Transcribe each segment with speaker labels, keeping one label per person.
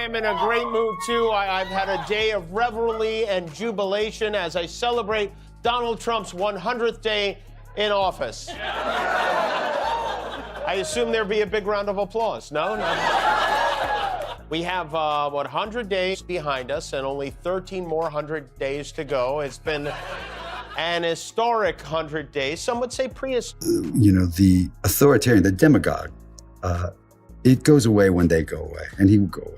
Speaker 1: I'm in a great mood, too. I've had a day of revelry and jubilation as I celebrate Donald Trump's 100th day in office. I assume there'd be a big round of applause. No? We have 100 days behind us and only 13 more 100 days to go. It's been an historic 100 days. Some would say prehistoric.
Speaker 2: The authoritarian, the demagogue, it goes away when they go away, and he will go away.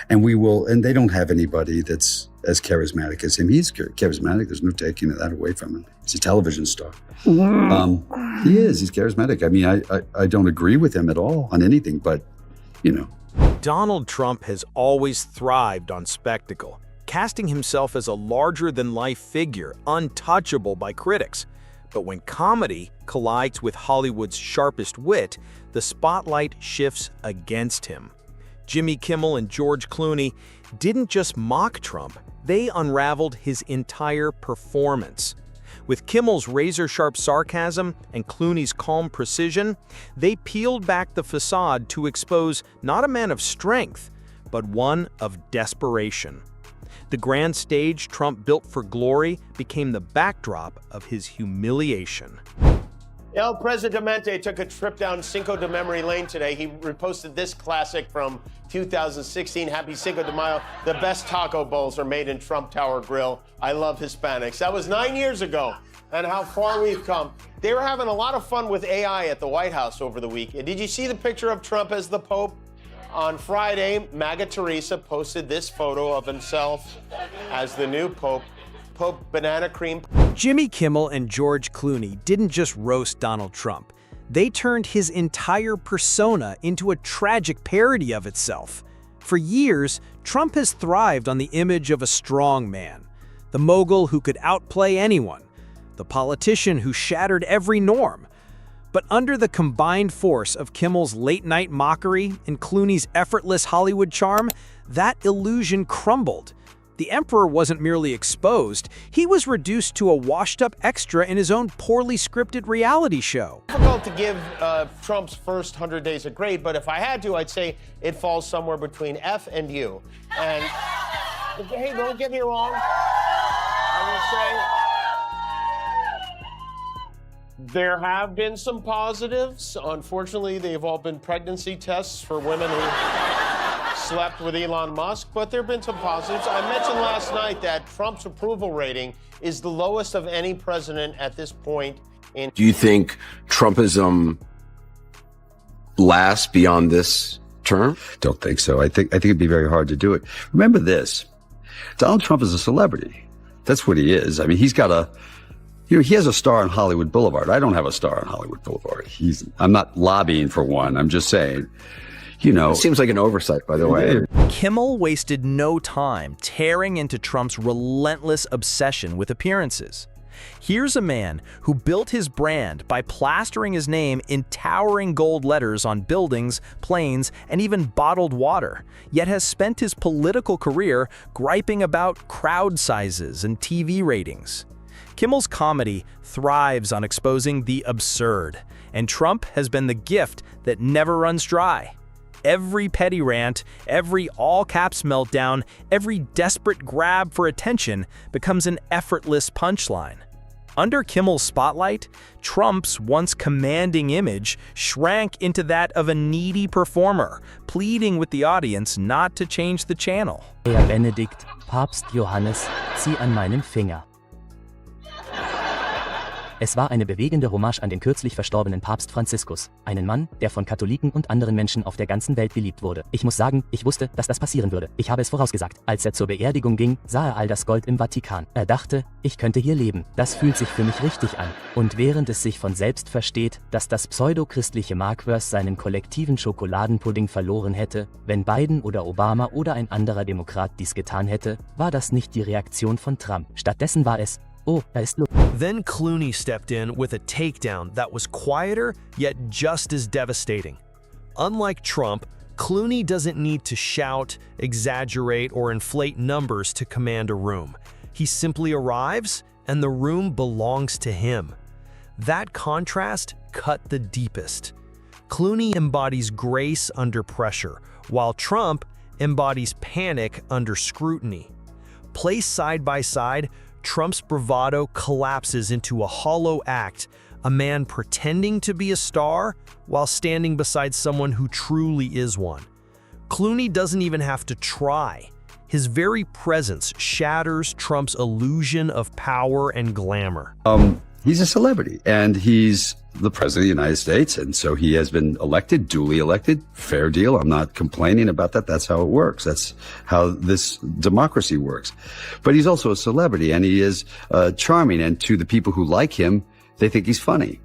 Speaker 2: And we will, and they don't have anybody that's as charismatic as him. He's charismatic. There's no taking that away from him. He's a television star. He is. He's charismatic. I mean, I don't agree with him at all on anything, but,
Speaker 3: Donald Trump has always thrived on spectacle, casting himself as a larger-than-life figure, untouchable by critics. But when comedy collides with Hollywood's sharpest wit, the spotlight shifts against him. Jimmy Kimmel and George Clooney didn't just mock Trump, they unraveled his entire performance. With Kimmel's razor-sharp sarcasm and Clooney's calm precision, they peeled back the facade to expose not a man of strength, but one of desperation. The grand stage Trump built for glory became the backdrop of his humiliation.
Speaker 1: El Presidente took a trip down Cinco de Memory Lane today. He reposted this classic from 2016, Happy Cinco de Mayo. The best taco bowls are made in Trump Tower Grill. I love Hispanics. That was 9 years ago, and how far we've come. They were having a lot of fun with AI at the White House over the weekend. Did you see the picture of Trump as the Pope? On Friday, MAGA Teresa posted this photo of himself as the new Pope. Pope Banana Cream.
Speaker 3: Jimmy Kimmel and George Clooney didn't just roast Donald Trump. They turned his entire persona into a tragic parody of itself. For years, Trump has thrived on the image of a strong man, the mogul who could outplay anyone, the politician who shattered every norm. But under the combined force of Kimmel's late-night mockery and Clooney's effortless Hollywood charm, that illusion crumbled. The emperor wasn't merely exposed, he was reduced to a washed-up extra in his own poorly scripted reality show.
Speaker 1: Difficult to give Trump's first 100 days a grade, but if I had to, I'd say it falls somewhere between F and U. And, hey, don't get me wrong. I will say there have been some positives. Unfortunately, they've all been pregnancy tests for women who slept with Elon Musk, but there have been some positives. I mentioned last night that Trump's approval rating is the lowest of any president at this point.
Speaker 4: Do you think Trumpism lasts beyond this term?
Speaker 2: Don't think so. I think it'd be very hard to do it. Remember this, Donald Trump is a celebrity. That's what he is. I mean, he's got he has a star on Hollywood Boulevard. I don't have a star on Hollywood Boulevard. I'm not lobbying for one. I'm just saying,
Speaker 4: It seems like an oversight, by the way.
Speaker 5: Kimmel wasted no time tearing into Trump's relentless obsession with appearances. Here's a man who built his brand by plastering his name in towering gold letters on buildings, planes, and even bottled water, yet has spent his political career griping about crowd sizes and TV ratings. Kimmel's comedy thrives on exposing the absurd, and Trump has been the gift that never runs dry. Every petty rant, every all-caps meltdown, every desperate grab for attention becomes an effortless punchline. Under Kimmel's spotlight, Trump's once commanding image shrank into that of a needy performer, pleading with the audience not to change the channel.
Speaker 6: Herr Benedikt, Papst Johannes, zieh an meinen Finger. Es war eine bewegende Hommage an den kürzlich verstorbenen Papst Franziskus, einen Mann, der von Katholiken und anderen Menschen auf der ganzen Welt geliebt wurde. Ich muss sagen, ich wusste, dass das passieren würde. Ich habe es vorausgesagt. Als er zur Beerdigung ging, sah er all das Gold im Vatikan. Er dachte, ich könnte hier leben. Das fühlt sich für mich richtig an. Und während es sich von selbst versteht, dass das pseudo-christliche Marquess seinen kollektiven Schokoladenpudding verloren hätte, wenn Biden oder Obama oder ein anderer Demokrat dies getan hätte, war das nicht die Reaktion von Trump. Stattdessen war es, oh, da ist Luft.
Speaker 3: Then Clooney stepped in with a takedown that was quieter, yet just as devastating. Unlike Trump, Clooney doesn't need to shout, exaggerate, or inflate numbers to command a room. He simply arrives, and the room belongs to him. That contrast cut the deepest. Clooney embodies grace under pressure, while Trump embodies panic under scrutiny. Placed side by side, Trump's bravado collapses into a hollow act, a man pretending to be a star while standing beside someone who truly is one. Clooney doesn't even have to try. His very presence shatters Trump's illusion of power and glamour.
Speaker 2: He's a celebrity, and he's the president of the United States, and so he has been elected, duly elected, fair deal. I'm not complaining about that. That's how it works. That's how this democracy works. But he's also a celebrity, and he is charming, and to the people who like him, they think he's funny.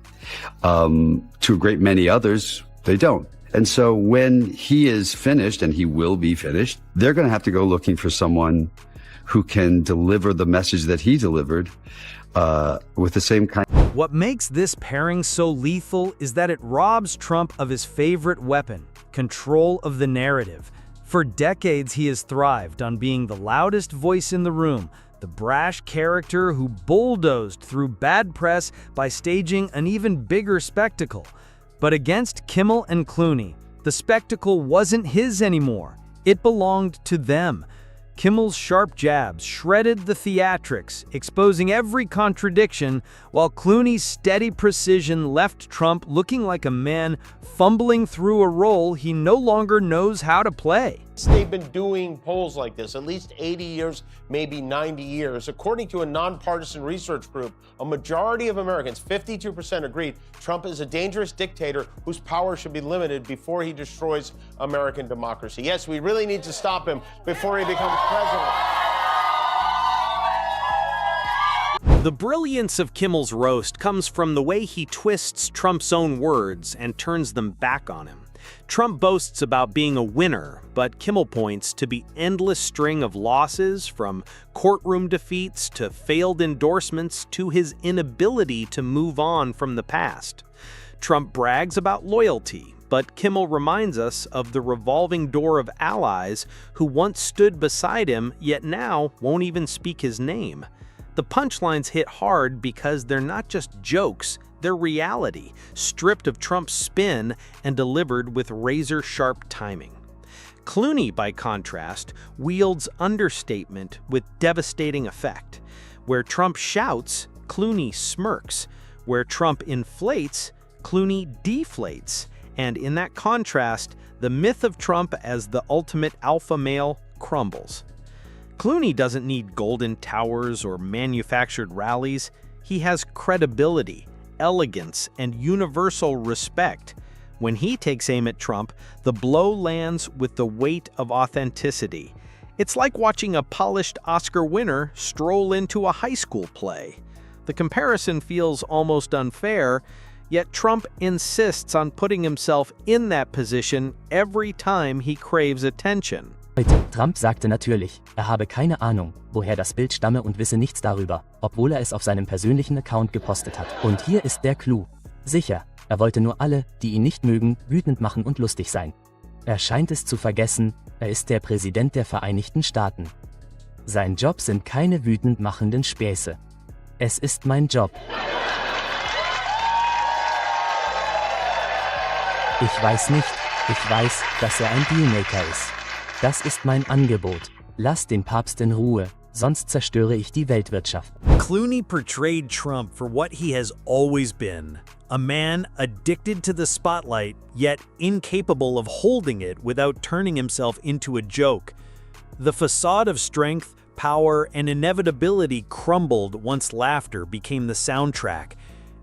Speaker 2: To a great many others, they don't. And so when he is finished, and he will be finished, they're going to have to go looking for someone who can deliver the message that he delivered with the same kind.
Speaker 3: What makes this pairing so lethal is that it robs Trump of his favorite weapon, control of the narrative. For decades, he has thrived on being the loudest voice in the room, the brash character who bulldozed through bad press by staging an even bigger spectacle. But against Kimmel and Clooney, the spectacle wasn't his anymore. It belonged to them. Kimmel's sharp jabs shredded the theatrics, exposing every contradiction, while Clooney's steady precision left Trump looking like a man fumbling through a role he no longer knows how to play.
Speaker 1: They've been doing polls like this at least 80 years, maybe 90 years. According to a nonpartisan research group, a majority of Americans, 52%, agreed Trump is a dangerous dictator whose power should be limited before he destroys American democracy. Yes, we really need to stop him before he becomes president.
Speaker 3: The brilliance of Kimmel's roast comes from the way he twists Trump's own words and turns them back on him. Trump boasts about being a winner, but Kimmel points to the endless string of losses, from courtroom defeats to failed endorsements to his inability to move on from the past. Trump brags about loyalty, but Kimmel reminds us of the revolving door of allies who once stood beside him, yet now won't even speak his name. The punchlines hit hard because they're not just jokes, they're reality, stripped of Trump's spin and delivered with razor-sharp timing. Clooney, by contrast, wields understatement with devastating effect. Where Trump shouts, Clooney smirks. Where Trump inflates, Clooney deflates. And in that contrast, the myth of Trump as the ultimate alpha male crumbles. Clooney doesn't need golden towers or manufactured rallies. He has credibility, elegance, and universal respect. When he takes aim at Trump, the blow lands with the weight of authenticity. It's like watching a polished Oscar winner stroll into a high school play. The comparison feels almost unfair, yet Trump insists on putting himself in that position every time he craves attention.
Speaker 6: Heute, Trump sagte natürlich, habe keine Ahnung, woher das Bild stamme und wisse nichts darüber, obwohl es auf seinem persönlichen Account gepostet hat. Und hier ist der Clou. Sicher, wollte nur alle, die ihn nicht mögen, wütend machen und lustig sein. Scheint es zu vergessen, ist der Präsident der Vereinigten Staaten. Sein Job sind keine wütend machenden Späße. Es ist mein Job. Ich weiß nicht, ich weiß, dass ein Dealmaker ist. Das ist mein Angebot. Lass den Papst in Ruhe, sonst zerstöre ich die Weltwirtschaft.
Speaker 3: Clooney portrayed Trump for what he has always been, a man addicted to the spotlight, yet incapable of holding it without turning himself into a joke. The facade of strength, power, and inevitability crumbled once laughter became the soundtrack.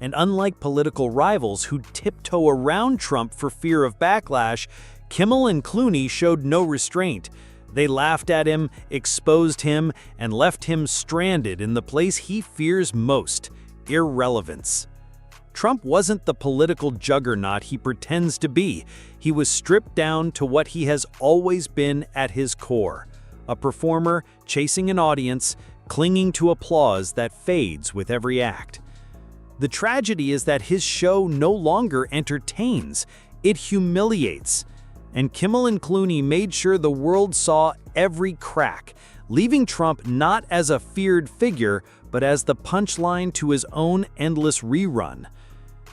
Speaker 3: And unlike political rivals who tiptoe around Trump for fear of backlash, Kimmel and Clooney showed no restraint. They laughed at him, exposed him, and left him stranded in the place he fears most: irrelevance. Trump wasn't the political juggernaut he pretends to be. He was stripped down to what he has always been at his core: a performer chasing an audience, clinging to applause that fades with every act. The tragedy is that his show no longer entertains, it humiliates. And Kimmel and Clooney made sure the world saw every crack, leaving Trump not as a feared figure, but as the punchline to his own endless rerun.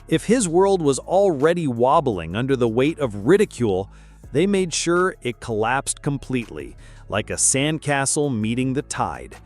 Speaker 3: If his world was already wobbling under the weight of ridicule, they made sure it collapsed completely, like a sandcastle meeting the tide.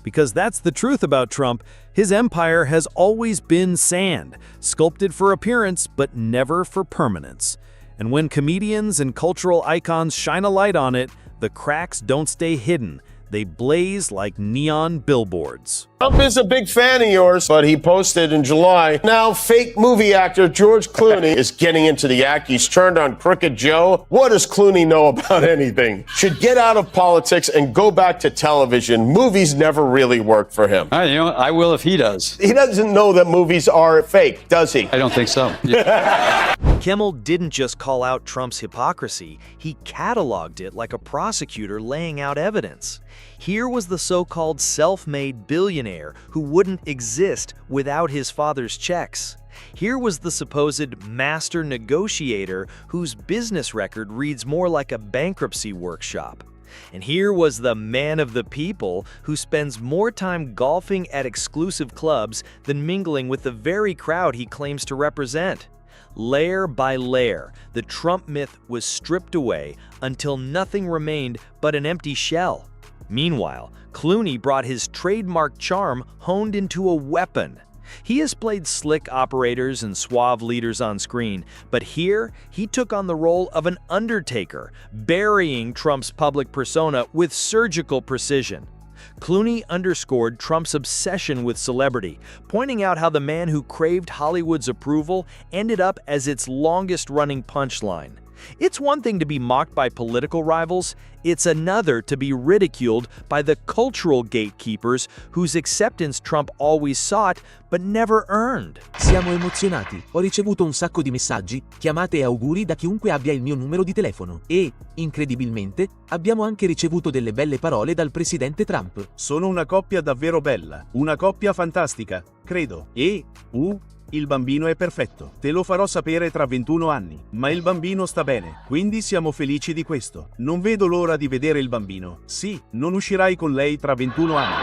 Speaker 3: Because that's the truth about Trump, his empire has always been sand, sculpted for appearance but never for permanence. And when comedians and cultural icons shine a light on it, the cracks don't stay hidden. They blaze like neon billboards.
Speaker 1: Trump is a big fan of yours, but he posted in July, now fake movie actor George Clooney is getting into the act. He's turned on Crooked Joe. What does Clooney know about anything? Should get out of politics and go back to television. Movies never really worked for him.
Speaker 7: I will if he does.
Speaker 1: He doesn't know that movies are fake, does he?
Speaker 7: I don't think so.
Speaker 5: Kimmel didn't just call out Trump's hypocrisy, he cataloged it like a prosecutor laying out evidence. Here was the so-called self-made billionaire who wouldn't exist without his father's checks. Here was the supposed master negotiator whose business record reads more like a bankruptcy workshop. And here was the man of the people who spends more time golfing at exclusive clubs than mingling with the very crowd he claims to represent. Layer by layer, the Trump myth was stripped away until nothing remained but an empty shell. Meanwhile, Clooney brought his trademark charm honed into a weapon. He has played slick operators and suave leaders on screen, but here he took on the role of an undertaker, burying Trump's public persona with surgical precision. Clooney underscored Trump's obsession with celebrity, pointing out how the man who craved Hollywood's approval ended up as its longest-running punchline. It's one thing to be mocked by political rivals, it's another to be ridiculed by the cultural gatekeepers whose acceptance Trump always sought but never earned.
Speaker 8: Siamo emozionati. Ho ricevuto un sacco di messaggi, chiamate e auguri da chiunque abbia il mio numero di telefono. E, incredibilmente, abbiamo anche ricevuto delle belle parole dal presidente Trump.
Speaker 9: Sono una coppia davvero bella, una coppia fantastica, credo. Il bambino è perfetto. Te lo farò sapere tra 21 anni. Ma il bambino sta bene, quindi siamo felici di questo. Non vedo l'ora di vedere il bambino. Sì, non uscirai con lei tra 21 anni.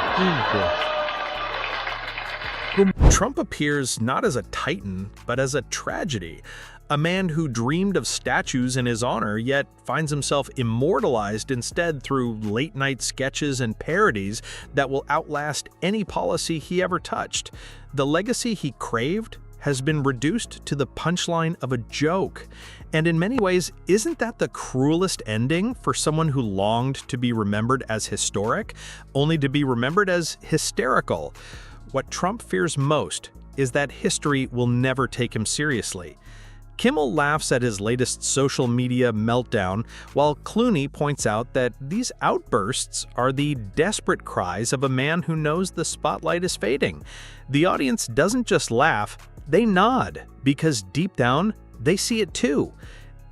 Speaker 3: Trump appears not as a titan, but as a tragedy. A man who dreamed of statues in his honor, yet finds himself immortalized instead through late-night sketches and parodies that will outlast any policy he ever touched. The legacy he craved has been reduced to the punchline of a joke. And in many ways, isn't that the cruelest ending for someone who longed to be remembered as historic, only to be remembered as hysterical? What Trump fears most is that history will never take him seriously. Kimmel laughs at his latest social media meltdown, while Clooney points out that these outbursts are the desperate cries of a man who knows the spotlight is fading. The audience doesn't just laugh, they nod, because deep down, they see it too.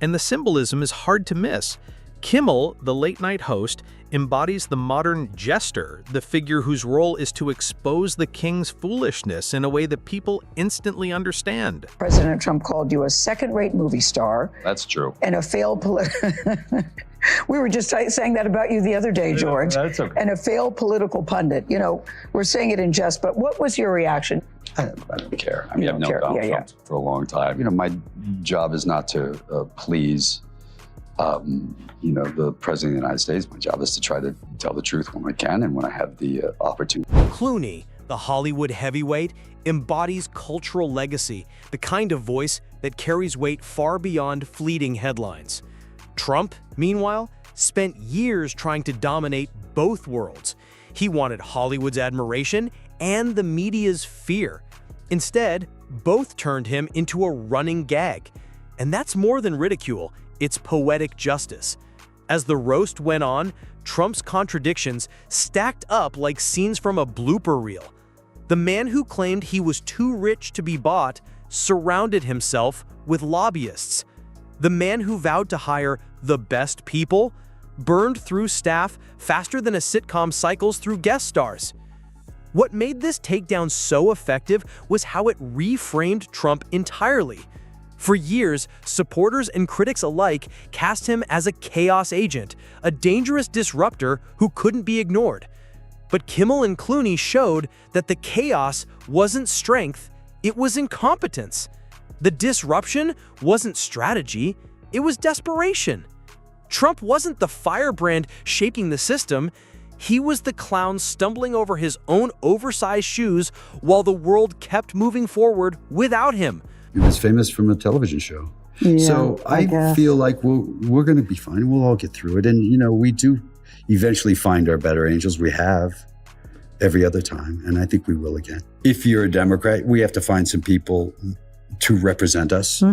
Speaker 3: And the symbolism is hard to miss. Kimmel, the late-night host, embodies the modern jester, the figure whose role is to expose the king's foolishness in a way that people instantly understand.
Speaker 10: President Trump called you a second-rate movie star.
Speaker 4: That's true.
Speaker 10: And a failed We were just saying that about you the other day, George.
Speaker 7: Yeah, that's okay.
Speaker 10: And a failed political pundit. You know, we're saying it in jest, but what was your reaction?
Speaker 2: I don't care. I mean, I've known
Speaker 10: care.
Speaker 2: Donald
Speaker 10: Yeah,
Speaker 2: Trump for a long time. You know, my job is not to please, the President of the United States. My job is to try to tell the truth when I can and when I have the opportunity.
Speaker 5: Clooney, the Hollywood heavyweight, embodies cultural legacy, the kind of voice that carries weight far beyond fleeting headlines. Trump, meanwhile, spent years trying to dominate both worlds. He wanted Hollywood's admiration and the media's fear. Instead, both turned him into a running gag. And that's more than ridicule, it's poetic justice. As the roast went on, Trump's contradictions stacked up like scenes from a blooper reel. The man who claimed he was too rich to be bought surrounded himself with lobbyists. The man who vowed to hire the best people burned through staff faster than a sitcom cycles through guest stars. What made this takedown so effective was how it reframed Trump entirely. For years, supporters and critics alike cast him as a chaos agent, a dangerous disruptor who couldn't be ignored. But Kimmel and Clooney showed that the chaos wasn't strength, it was incompetence. The disruption wasn't strategy, it was desperation. Trump wasn't the firebrand shaking the system. He was the clown stumbling over his own oversized shoes while the world kept moving forward without him.
Speaker 2: He was famous from a television show.
Speaker 10: Yeah,
Speaker 2: So I
Speaker 10: guess.
Speaker 2: feel like we're going to be fine. We'll all get through it. And, you know, we do eventually find our better angels. We have every other time. And I think we will again. If you're a Democrat, we have to find some people to represent us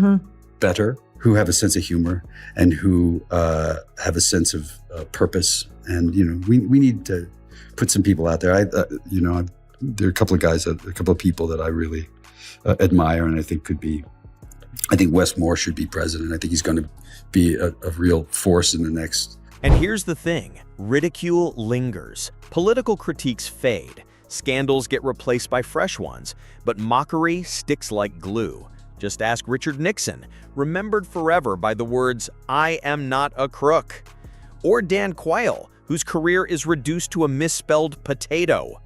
Speaker 2: better, who have a sense of humor and who have a sense of purpose. And, you know, we need to put some people out there. There are a couple of guys, a couple of people that I really admire and I think could be. I think Wes Moore should be president. I think he's going to be a real force in the next.
Speaker 3: And here's the thing. Ridicule lingers. Political critiques fade. Scandals get replaced by fresh ones. But mockery sticks like glue. Just ask Richard Nixon, remembered forever by the words, "I am not a crook." Or Dan Quayle, whose career is reduced to a misspelled potato.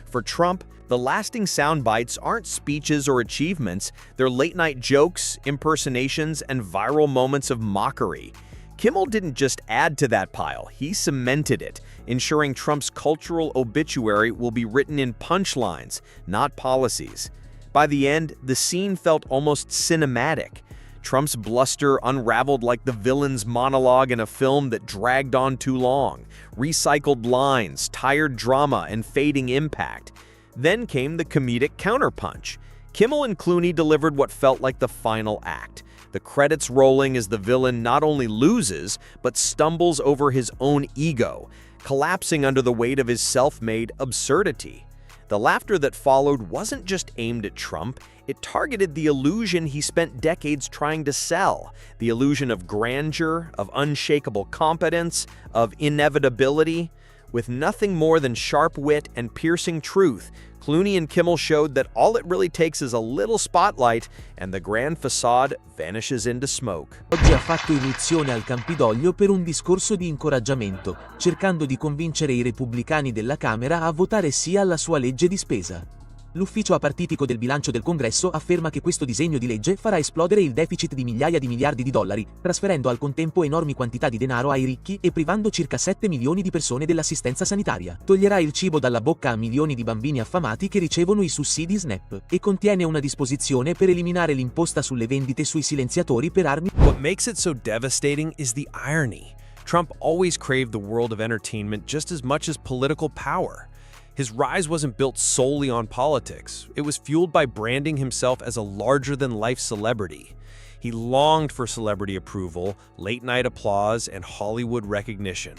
Speaker 3: For Trump, the lasting sound bites aren't speeches or achievements, they're late-night jokes, impersonations, and viral moments of mockery. Kimmel didn't just add to that pile, he cemented it, ensuring Trump's cultural obituary will be written in punchlines, not policies. By the end, the scene felt almost cinematic. Trump's bluster unraveled like the villain's monologue in a film that dragged on too long. Recycled lines, tired drama, and fading impact. Then came the comedic counterpunch. Kimmel and Clooney delivered what felt like the final act. The credits rolling as the villain not only loses, but stumbles over his own ego, collapsing under the weight of his self-made absurdity. The laughter that followed wasn't just aimed at Trump, it targeted the illusion he spent decades trying to sell. The illusion of grandeur, of unshakable competence, of inevitability. With nothing more than sharp wit and piercing truth, Clooney and Kimmel showed that all it really takes is a little spotlight and the grand facade vanishes into smoke.
Speaker 8: Oggi ha fatto irruzione al Campidoglio per un discorso di incoraggiamento, cercando di convincere i repubblicani della Camera a votare sì alla sua legge di spesa. L'ufficio apartitico del bilancio del Congresso afferma che questo disegno di legge farà esplodere il deficit di migliaia di miliardi di dollari, trasferendo al contempo enormi quantità di denaro ai ricchi e privando circa 7 milioni di persone dell'assistenza sanitaria. Toglierà il cibo dalla bocca a milioni di bambini affamati che ricevono i sussidi SNAP e contiene una disposizione per eliminare l'imposta sulle vendite sui silenziatori per armi.
Speaker 3: What makes it so devastating is the irony. Trump always craved the world of entertainment just as much as political power. His rise wasn't built solely on politics. It was fueled by branding himself as a larger-than-life celebrity. He longed for celebrity approval, late-night applause, and Hollywood recognition.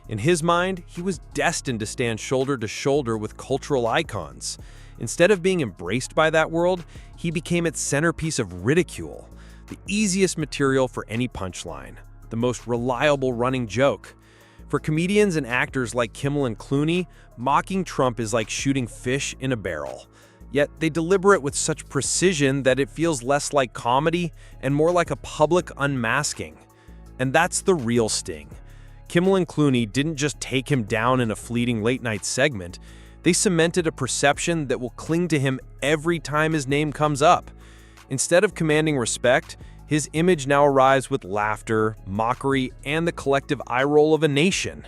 Speaker 3: In his mind, he was destined to stand shoulder to shoulder with cultural icons. Instead of being embraced by that world, he became its centerpiece of ridicule, the easiest material for any punchline, the most reliable running joke. For comedians and actors like Kimmel and Clooney, mocking Trump is like shooting fish in a barrel. Yet they deliver it with such precision that it feels less like comedy and more like a public unmasking. And that's the real sting. Kimmel and Clooney didn't just take him down in a fleeting late-night segment, they cemented a perception that will cling to him every time his name comes up. Instead of commanding respect, his image now arrives with laughter, mockery, and the collective eye roll of a nation.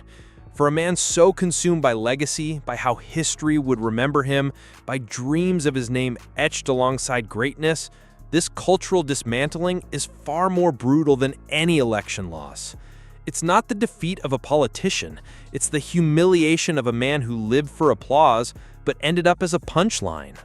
Speaker 3: For a man so consumed by legacy, by how history would remember him, by dreams of his name etched alongside greatness, this cultural dismantling is far more brutal than any election loss. It's not the defeat of a politician, it's the humiliation of a man who lived for applause but ended up as a punchline.